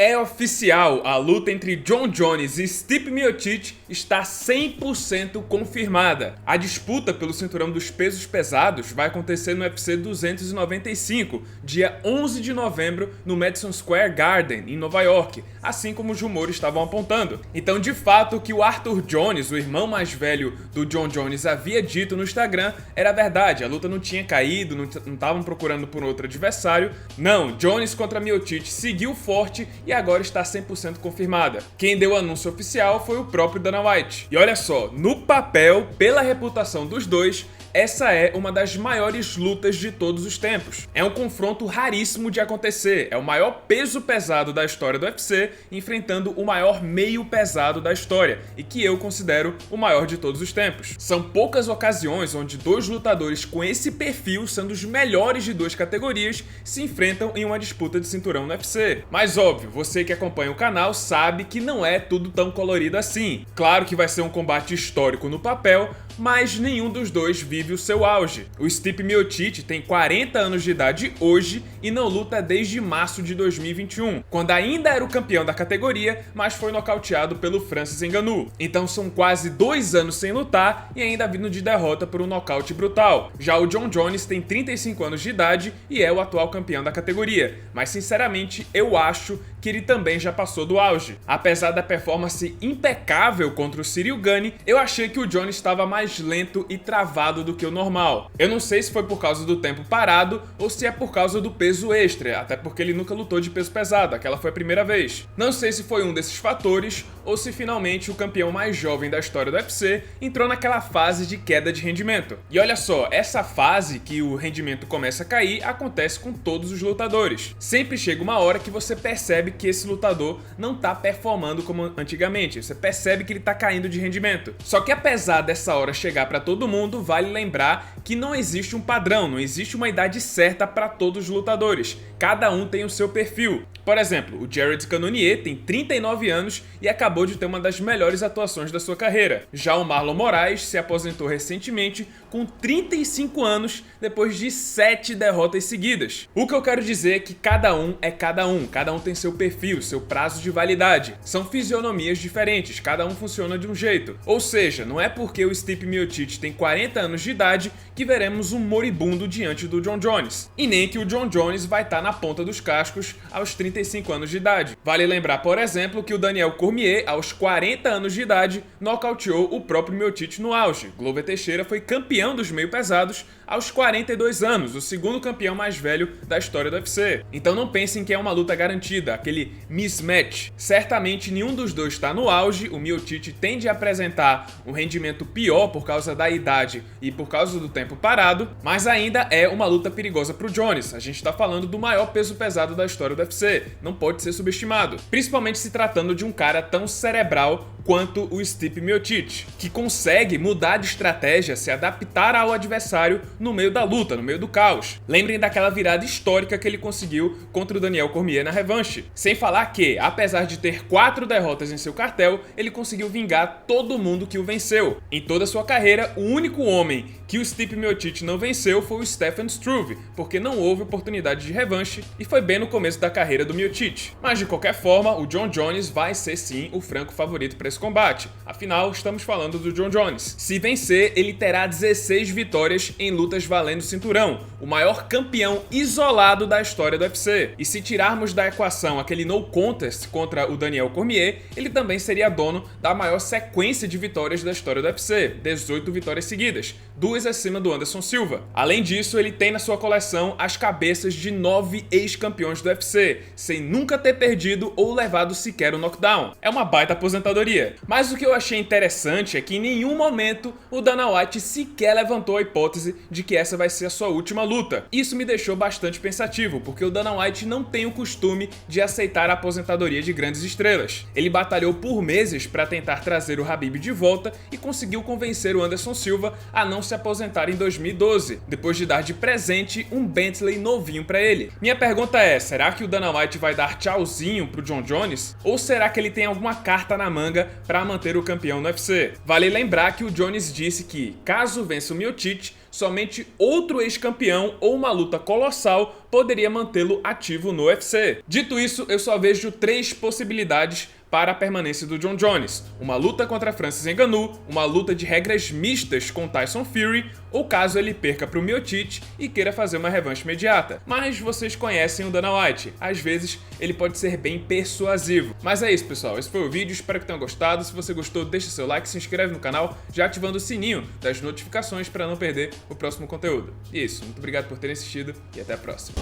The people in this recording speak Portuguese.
É oficial, a luta entre Jon Jones e Stipe Miocic está 100% confirmada. A disputa pelo cinturão dos pesos pesados vai acontecer no UFC 295, dia 11 de novembro, no Madison Square Garden, em Nova York, assim como os rumores estavam apontando. Então, de fato, o que o Arthur Jones, o irmão mais velho do Jon Jones, havia dito no Instagram era verdade. A luta não tinha caído, não estavam procurando por outro adversário. Não, Jones contra Miocic seguiu forte e agora está 100% confirmada. Quem deu o anúncio oficial foi o próprio Dana White. E olha só, no papel, pela reputação dos dois, essa é uma das maiores lutas de todos os tempos. É um confronto raríssimo de acontecer, é o maior peso pesado da história do UFC enfrentando o maior meio pesado da história, e que eu considero o maior de todos os tempos. São poucas ocasiões onde dois lutadores com esse perfil, sendo os melhores de duas categorias, se enfrentam em uma disputa de cinturão no UFC. Mas óbvio, você que acompanha o canal sabe que não é tudo tão colorido assim. Claro que vai ser um combate histórico no papel, mas nenhum dos dois vive o seu auge. O Stipe Miocic tem 40 anos de idade hoje e não luta desde março de 2021, quando ainda era o campeão da categoria, mas foi nocauteado pelo Francis Ngannou. Então são quase 2 anos sem lutar e ainda vindo de derrota por um nocaute brutal. Já o Jon Jones tem 35 anos de idade e é o atual campeão da categoria, mas sinceramente eu acho que ele também já passou do auge. Apesar da performance impecável contra o Ciryl Gane, eu achei que o Jones estava mais lento e travado do que o normal. Eu não sei se foi por causa do tempo parado ou se é por causa do peso extra, até porque ele nunca lutou de peso pesado, aquela foi a primeira vez. Não sei se foi um desses fatores ou se finalmente o campeão mais jovem da história do UFC entrou naquela fase de queda de rendimento. E olha só, essa fase que o rendimento começa a cair acontece com todos os lutadores. Sempre chega uma hora que você percebe que esse lutador não tá performando como antigamente, você percebe que ele tá caindo de rendimento. Só que apesar dessa hora chegar para todo mundo, vale lembrar que não existe um padrão, não existe uma idade certa para todos os lutadores. Cada um tem o seu perfil. Por exemplo, o Jared Cannonier tem 39 anos e acabou de ter uma das melhores atuações da sua carreira. Já o Marlon Moraes se aposentou recentemente com 35 anos depois de 7 derrotas seguidas. O que eu quero dizer é que cada um tem seu perfil, seu prazo de validade. São fisionomias diferentes, cada um funciona de um jeito. Ou seja, não é porque o Stipe Miocic tem 40 anos de idade que veremos um moribundo diante do Jon Jones. E nem que o Jon Jones vai estar na ponta dos cascos aos 35 anos de idade. Vale lembrar, por exemplo, que o Daniel Cormier, aos 40 anos de idade, nocauteou o próprio Miocic no auge. Glover Teixeira foi campeão dos meio pesados aos 42 anos, o segundo campeão mais velho da história do UFC. Então não pensem que é uma luta garantida, aquele mismatch. Certamente nenhum dos dois está no auge, o Miocic tende a apresentar um rendimento pior por causa da idade e por causa do tempo parado, mas ainda é uma luta perigosa pro Jones. A gente está falando do maior peso pesado da história do UFC, não pode ser subestimado, principalmente se tratando de um cara tão cerebral quanto o Stipe Miocic, que consegue mudar de estratégia, se adaptar ao adversário no meio da luta, no meio do caos. Lembrem daquela virada histórica que ele conseguiu contra o Daniel Cormier na revanche. Sem falar que, apesar de ter 4 derrotas em seu cartel, ele conseguiu vingar todo mundo que o venceu. Em toda a sua carreira, o único homem que o Stipe Miocic não venceu foi o Stefan Struve, porque não houve oportunidade de revanche e foi bem no começo da carreira do Miocic. Mas de qualquer forma, o Jon Jones vai ser sim o franco favorito para esse combate. Afinal, estamos falando do Jon Jones. Se vencer, ele terá 16 vitórias em lutas valendo cinturão, o maior campeão isolado da história do UFC. E se tirarmos da equação aquele no contest contra o Daniel Cormier, ele também seria dono da maior sequência de vitórias da história do UFC, 18 vitórias seguidas, 2 acima do Anderson Silva. Além disso, ele tem na sua coleção as cabeças de 9 ex-campeões do UFC, sem nunca ter perdido ou levado sequer um knockdown. É uma baita aposentadoria. Mas o que eu achei interessante é que em nenhum momento o Dana White sequer levantou a hipótese de que essa vai ser a sua última luta. Isso me deixou bastante pensativo, porque o Dana White não tem o costume de aceitar a aposentadoria de grandes estrelas. Ele batalhou por meses para tentar trazer o Khabib de volta e conseguiu convencer o Anderson Silva a não se aposentar em 2012, depois de dar de presente um Bentley novinho para ele. Minha pergunta é, será que o Dana White vai dar tchauzinho pro Jon Jones? Ou será que ele tem alguma carta na manga para manter o campeão no UFC? Vale lembrar que o Jones disse que, caso vença o Miocic, somente outro ex-campeão ou uma luta colossal poderia mantê-lo ativo no UFC. Dito isso, eu só vejo 3 possibilidades para a permanência do Jon Jones: uma luta contra Francis Ngannou, uma luta de regras mistas com Tyson Fury, ou caso ele perca para o Miocic e queira fazer uma revanche imediata. Mas vocês conhecem o Dana White, às vezes ele pode ser bem persuasivo. Mas é isso, pessoal, esse foi o vídeo, espero que tenham gostado. Se você gostou, deixa seu like, se inscreve no canal, já ativando o sininho das notificações para não perder o próximo conteúdo. E é isso, muito obrigado por terem assistido e até a próxima.